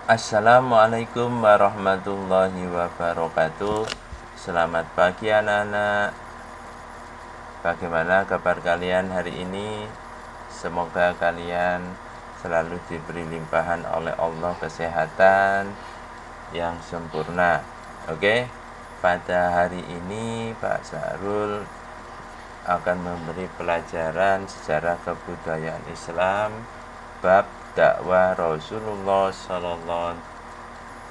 Assalamualaikum warahmatullahi wabarakatuh. Selamat pagi anak-anak. Bagaimana kabar kalian hari ini? Semoga kalian selalu diberi limpahan oleh Allah kesehatan yang sempurna. Oke, pada hari ini Pak Sahrul akan memberi pelajaran sejarah kebudayaan Islam bab dakwah Rasulullah Shallallahu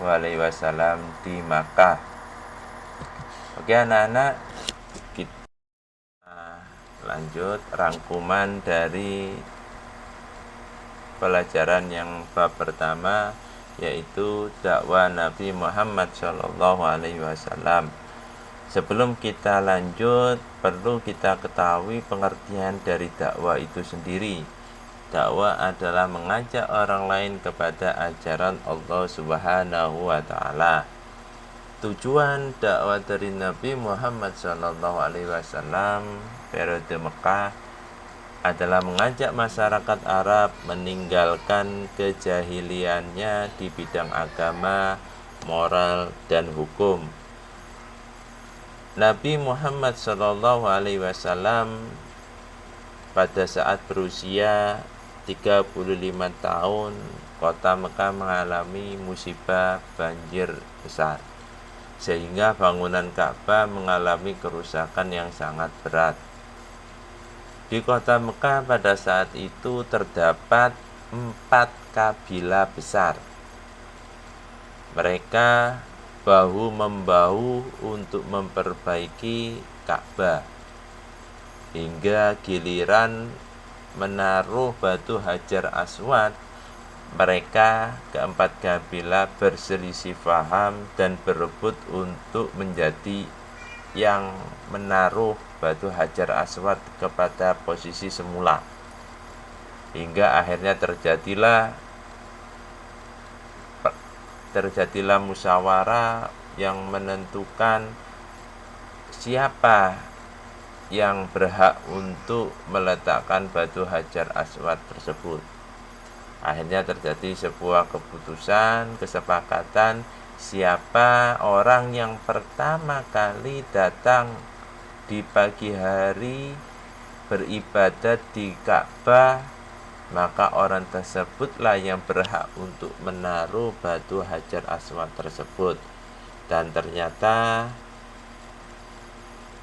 Alaihi Wasallam di Makkah. Oke anak-anak, kita lanjut rangkuman dari pelajaran yang bab pertama, yaitu dakwah Nabi Muhammad Shallallahu Alaihi Wasallam. Sebelum kita lanjut, perlu kita ketahui pengertian dari dakwah itu sendiri. Dakwah adalah mengajak orang lain kepada ajaran Allah Subhanahu wa taala. Tujuan dakwah dari Nabi Muhammad SAW periode Mekah adalah mengajak masyarakat Arab meninggalkan kejahiliannya di bidang agama, moral, dan hukum. Nabi Muhammad SAW pada saat berusia 35 tahun, kota Mekah mengalami musibah banjir besar, sehingga bangunan Ka'bah mengalami kerusakan yang sangat berat. Di kota Mekah pada saat itu terdapat 4 kabilah besar. Mereka bahu-membahu untuk memperbaiki Ka'bah, hingga giliran menaruh batu Hajar Aswad, mereka keempat kabilah berselisih paham dan berebut untuk menjadi yang menaruh batu Hajar Aswad kepada posisi semula, hingga akhirnya terjadilah musyawarah yang menentukan siapa yang berhak untuk meletakkan batu Hajar Aswad tersebut. Akhirnya terjadi sebuah kesepakatan siapa orang yang pertama kali datang di pagi hari beribadat di Ka'bah, maka orang tersebutlah yang berhak untuk menaruh batu Hajar Aswad tersebut. Dan ternyata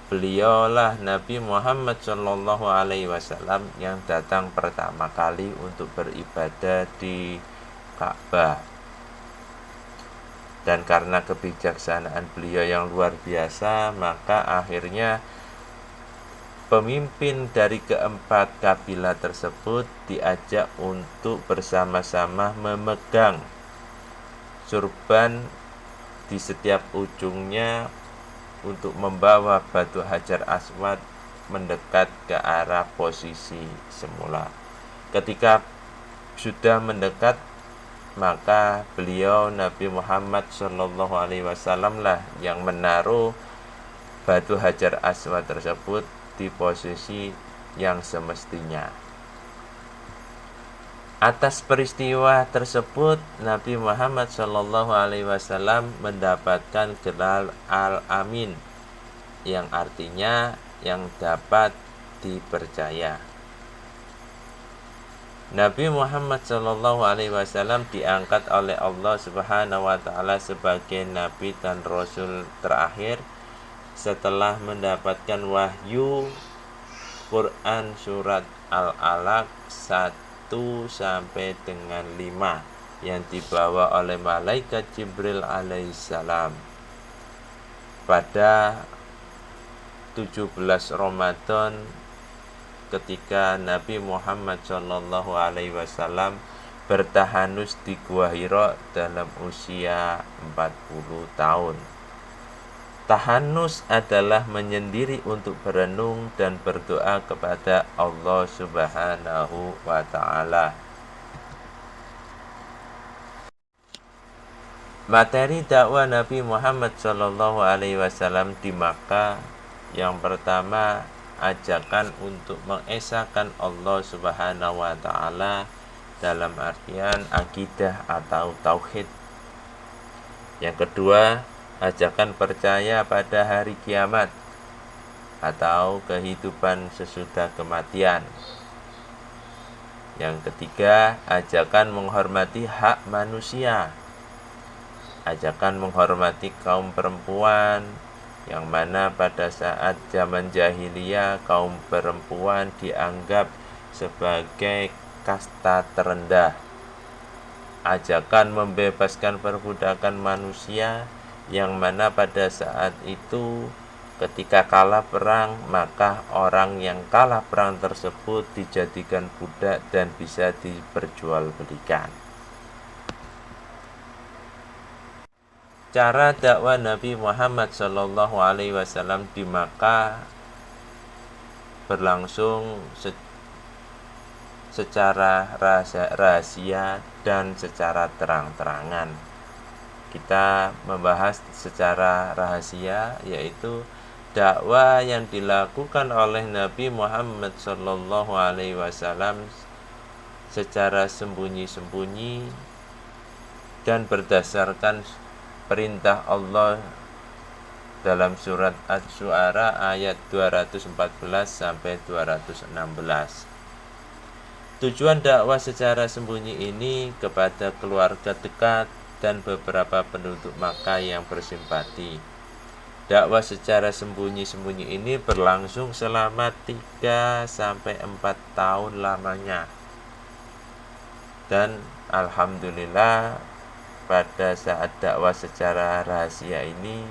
beliaulah Nabi Muhammad Shallallahu Alaihi Wasallam yang datang pertama kali untuk beribadah di Ka'bah. Dan karena kebijaksanaan beliau yang luar biasa, maka akhirnya pemimpin dari keempat kabilah tersebut diajak untuk bersama-sama memegang surban di setiap ujungnya untuk membawa batu Hajar Aswad mendekat ke arah posisi semula. Ketika sudah mendekat, maka beliau Nabi Muhammad SAW lah yang menaruh batu Hajar Aswad tersebut di posisi yang semestinya. Atas peristiwa tersebut, Nabi Muhammad SAW mendapatkan gelar Al-Amin, yang artinya yang dapat dipercaya. Nabi Muhammad SAW diangkat oleh Allah Subhanahu wa taala sebagai nabi dan rasul terakhir setelah mendapatkan wahyu Quran surat Al-Alaq 1 sampai dengan 5 yang dibawa oleh malaikat Jibril alaihissalam pada 17 Ramadan, ketika Nabi Muhammad SAW bertahanus di Gua Hira dalam usia 40 tahun. Tahanus adalah menyendiri untuk berenung dan berdoa kepada Allah Subhanahu wa taala. Materi dakwah Nabi Muhammad SAW di Makkah yang pertama, ajakan untuk mengesahkan Allah Subhanahu wa taala dalam artian akidah atau tauhid Yang kedua, ajakan percaya pada hari kiamat atau kehidupan sesudah kematian. Yang ketiga, ajakan menghormati hak manusia. Ajakan menghormati kaum perempuan, yang mana pada saat zaman jahiliyah kaum perempuan dianggap sebagai kasta terendah. Ajakan membebaskan perbudakan manusia, yang mana pada saat itu ketika kalah perang, maka orang yang kalah perang tersebut dijadikan budak dan bisa diperjualbelikan. Cara dakwah Nabi Muhammad SAW di Makkah berlangsung secara rahasia dan secara terang-terangan. Kita membahas secara rahasia, yaitu dakwah yang dilakukan oleh Nabi Muhammad SAW secara sembunyi-sembunyi dan berdasarkan perintah Allah dalam surat Asy-Syu'ara ayat 214 sampai 216. Tujuan dakwah secara sembunyi ini kepada keluarga dekat dan beberapa penduduk Makkah yang bersimpati. Dakwah secara sembunyi-sembunyi ini berlangsung selama 3 sampai 4 tahun lamanya. Dan alhamdulillah pada saat dakwah secara rahasia ini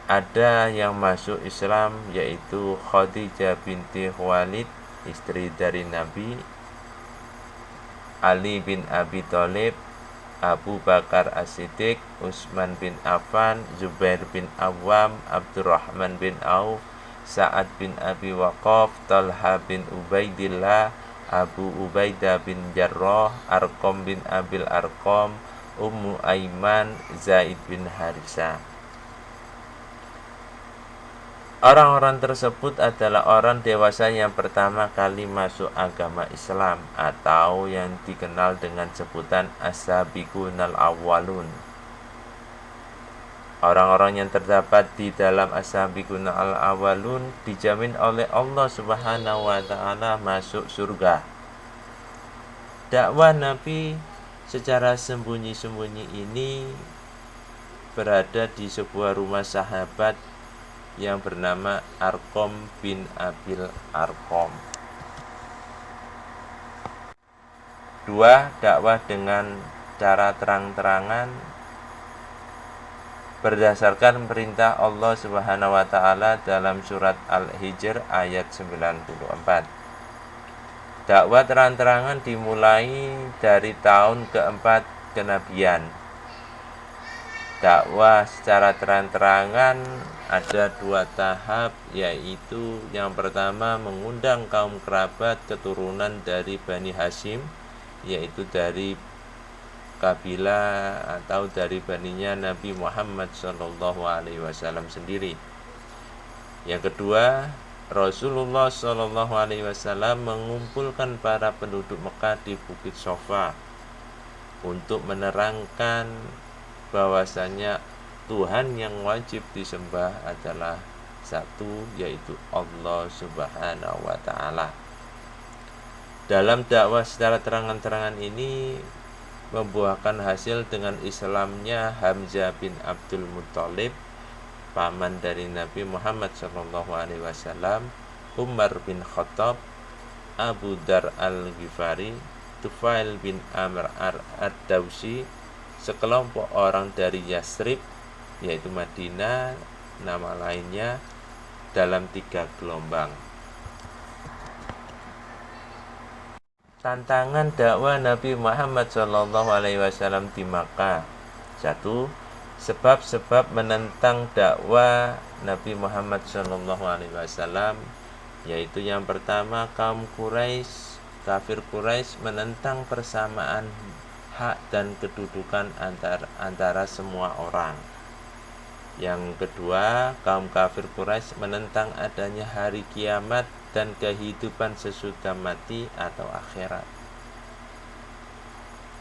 ada yang masuk Islam, yaitu Khadijah binti Khuwailid, istri dari Nabi, Ali bin Abi Thalib, Abu Bakar As-Siddiq, Utsman bin Affan, Zubair bin Awam, Abdurrahman bin Auf, Sa'ad bin Abi Waqqas, Talha bin Ubaidillah, Abu Ubaidah bin Jarrah, Arqam bin Abil Arqam, Ummu Aiman, Zaid bin Harisah. Orang-orang tersebut adalah orang dewasa yang pertama kali masuk agama Islam, atau yang dikenal dengan sebutan As-Sabiqunal Awwalun. Orang-orang yang terdapat di dalam As-Sabiqunal Awwalun dijamin oleh Allah Subhanahu wa Ta'ala masuk surga. Dakwah Nabi secara sembunyi-sembunyi ini berada di sebuah rumah sahabat yang bernama Arqam bin Abil Arqam. 2. Dakwah dengan cara terang-terangan berdasarkan perintah Allah Subhanahu wa Ta'ala dalam surat Al-Hijr ayat 94. Dakwah terang-terangan dimulai dari tahun keempat kenabian. Dakwah secara terang-terangan ada 2 tahap, yaitu yang pertama mengundang kaum kerabat keturunan dari Bani Hashim, yaitu dari kabilah atau dari baninya Nabi Muhammad SAW sendiri. Yang kedua, Rasulullah SAW mengumpulkan para penduduk Mekah di Bukit Sofa untuk menerangkan bahwasanya Tuhan yang wajib disembah adalah satu, yaitu Allah Subhanahu wa Ta'ala. Dalam dakwah secara terang-terangan ini membuahkan hasil dengan Islamnya Hamzah bin Abdul Muthalib, paman dari Nabi Muhammad SAW, Umar bin Khattab, Abu Dar al-Ghifari, Tufail bin Amr ad-Dawsi, sekelompok orang dari Yasrib, yaitu Madinah, nama lainnya, dalam 3 gelombang. Tantangan dakwah Nabi Muhammad SAW di Makkah. 1. Sebab-sebab menentang dakwah Nabi Muhammad SAW, yaitu yang pertama kaum Quraisy, kafir Quraisy menentang persamaan hak dan kedudukan antara semua orang. Yang kedua, kaum kafir Quraisy menentang adanya hari kiamat dan kehidupan sesudah mati atau akhirat.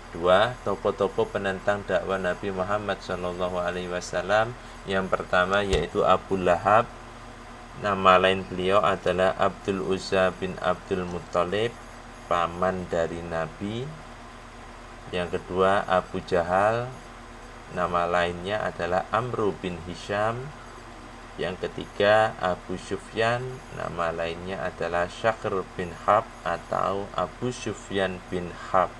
Dua, tokoh-tokoh penentang dakwah Nabi Muhammad SAW. Yang pertama yaitu Abu Lahab. Nama lain beliau adalah Abdul Uzza bin Abdul Muttalib, paman dari Nabi. Yang kedua Abu Jahal, nama lainnya adalah Amru bin Hisham. Yang ketiga Abu Sufyan, nama lainnya adalah Syakhr bin Harb atau Abu Sufyan bin Harb.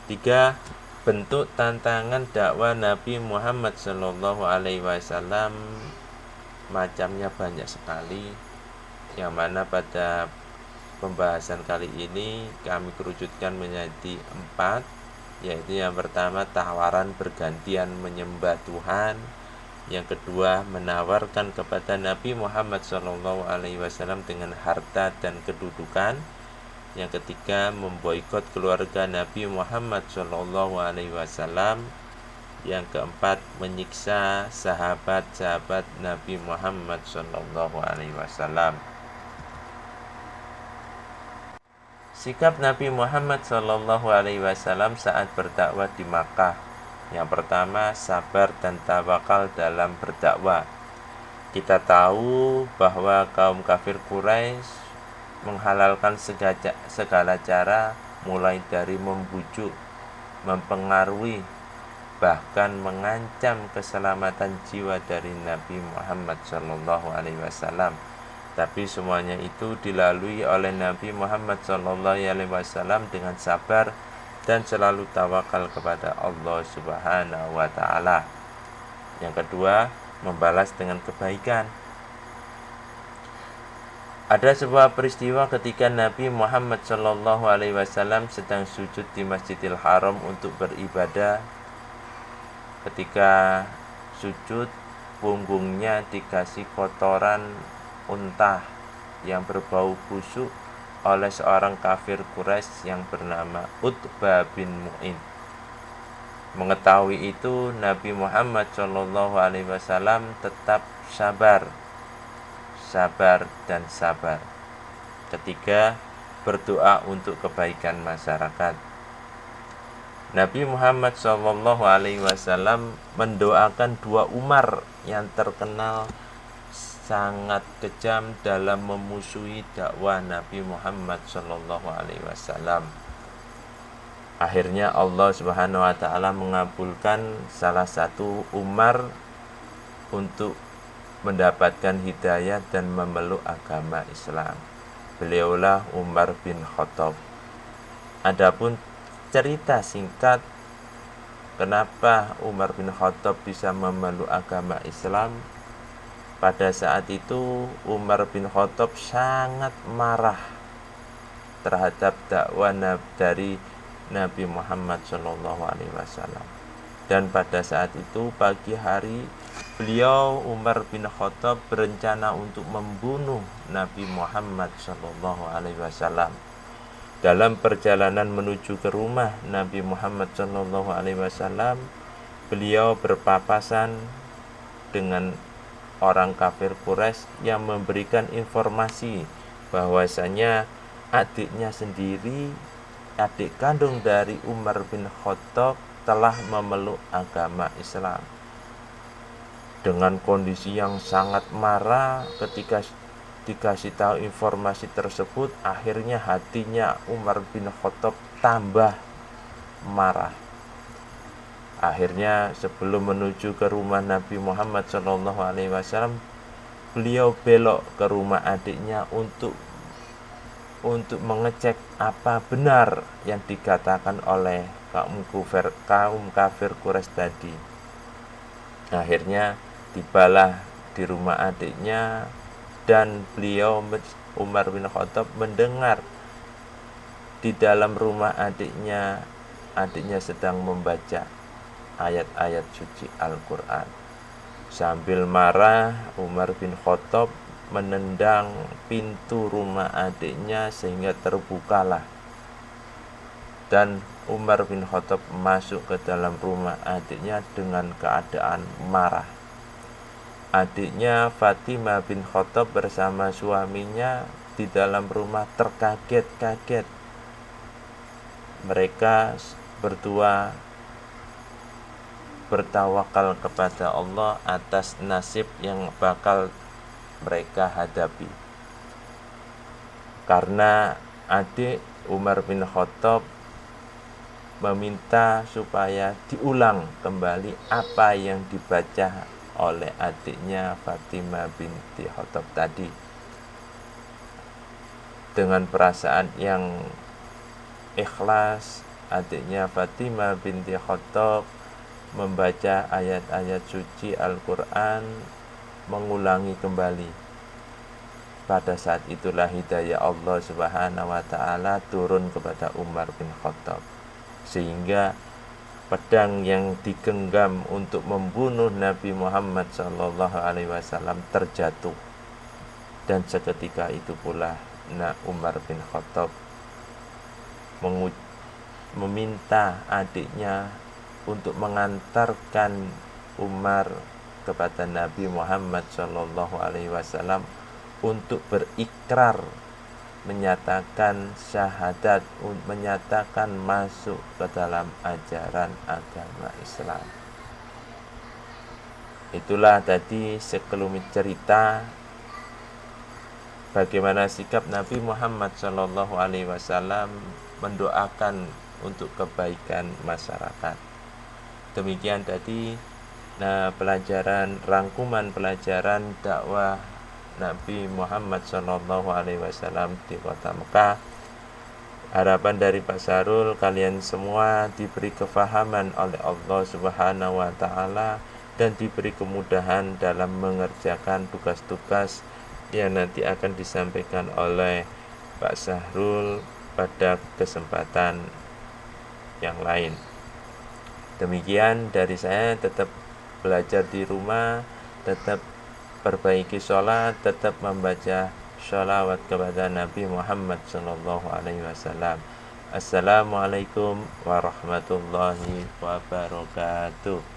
3. Bentuk tantangan dakwah Nabi Muhammad SAW macamnya banyak sekali, yang mana pada pembahasan kali ini kami kerucutkan menjadi 4, yaitu yang pertama tawaran bergantian menyembah Tuhan, yang kedua menawarkan kepada Nabi Muhammad SAW dengan harta dan kedudukan, yang ketiga memboikot keluarga Nabi Muhammad SAW, yang keempat menyiksa sahabat-sahabat Nabi Muhammad SAW. Sikap Nabi Muhammad SAW saat berdakwah di Makkah. Yang pertama, sabar dan tawakal dalam berdakwah. Kita tahu bahwa kaum kafir Quraisy menghalalkan segala cara, mulai dari membujuk, mempengaruhi, bahkan mengancam keselamatan jiwa dari Nabi Muhammad SAW. Tapi semuanya itu dilalui oleh Nabi Muhammad SAW dengan sabar dan selalu tawakal kepada Allah Subhanahu wa Ta'ala. Yang kedua, membalas dengan kebaikan. Ada sebuah peristiwa ketika Nabi Muhammad SAW sedang sujud di Masjidil Haram untuk beribadah. Ketika sujud, punggungnya dikasih kotoran unta yang berbau busuk oleh seorang kafir Quraisy yang bernama Utbah bin Mu'in. Mengetahui itu, Nabi Muhammad SAW tetap sabar dan sabar. Ketiga, berdoa untuk kebaikan masyarakat. Nabi Muhammad SAW mendoakan dua Umar yang terkenal sangat kejam dalam memusuhi dakwah Nabi Muhammad SAW. Akhirnya Allah Subhanahu wa Ta'ala mengabulkan salah satu Umar untuk mendapatkan hidayah dan memeluk agama Islam. Beliaulah Umar bin Khattab. Adapun cerita singkat kenapa Umar bin Khattab bisa memeluk agama Islam, pada saat itu Umar bin Khattab sangat marah terhadap dakwah dari Nabi Muhammad SAW. Dan pada saat itu pagi hari, beliau Umar bin Khattab berencana untuk membunuh Nabi Muhammad SAW. Dalam perjalanan menuju ke rumah Nabi Muhammad SAW, beliau berpapasan dengan orang kafir Quraisy yang memberikan informasi bahwasanya adiknya sendiri, adik kandung dari Umar bin Khattab, telah memeluk agama Islam. Dengan kondisi yang sangat marah ketika dikasih tahu informasi tersebut, akhirnya hatinya Umar bin Khattab tambah marah. Akhirnya sebelum menuju ke rumah Nabi Muhammad SAW, beliau belok ke rumah adiknya untuk mengecek apa benar yang dikatakan oleh kaum kafir Quraisy tadi. Akhirnya tibalah di rumah adiknya, dan beliau Umar bin Khattab mendengar di dalam rumah adiknya sedang membaca ayat-ayat suci Al-Quran. Sambil marah, Umar bin Khattab menendang pintu rumah adiknya sehingga terbukalah, dan Umar bin Khattab masuk ke dalam rumah adiknya dengan keadaan marah. Adiknya Fatimah bin Khattab bersama suaminya di dalam rumah terkaget-kaget mereka berdua bertawakal kepada Allah atas nasib yang bakal mereka hadapi. Karena adik Umar bin Khattab meminta supaya diulang kembali apa yang dibaca oleh adiknya Fatimah binti Khattab tadi. Dengan perasaan yang ikhlas, adiknya Fatimah binti Khattab membaca ayat-ayat suci Al-Quran, mengulangi kembali. Pada saat itulah hidayah Allah Subhanahu wa ta'ala turun kepada Umar bin Khattab, sehingga pedang yang digenggam untuk membunuh Nabi Muhammad SAW terjatuh. Dan seketika itu pula Umar bin Khattab meminta adiknya untuk mengantarkan Umar kepada Nabi Muhammad SAW untuk berikrar, menyatakan syahadat, menyatakan masuk ke dalam ajaran agama Islam. Itulah tadi sekelumit cerita bagaimana sikap Nabi Muhammad SAW mendoakan untuk kebaikan masyarakat. Demikian tadi rangkuman pelajaran dakwah Nabi Muhammad SAW di kota Mekah. Harapan dari Pak Sarul, kalian semua diberi kefahaman oleh Allah Subhanahu wa ta'ala dan diberi kemudahan dalam mengerjakan tugas-tugas yang nanti akan disampaikan oleh Pak Sahrul pada kesempatan yang lain. Demikian dari saya, tetap belajar di rumah, tetap perbaiki sholat, tetap membaca sholawat kepada Nabi Muhammad SAW. Assalamualaikum warahmatullahi wabarakatuh.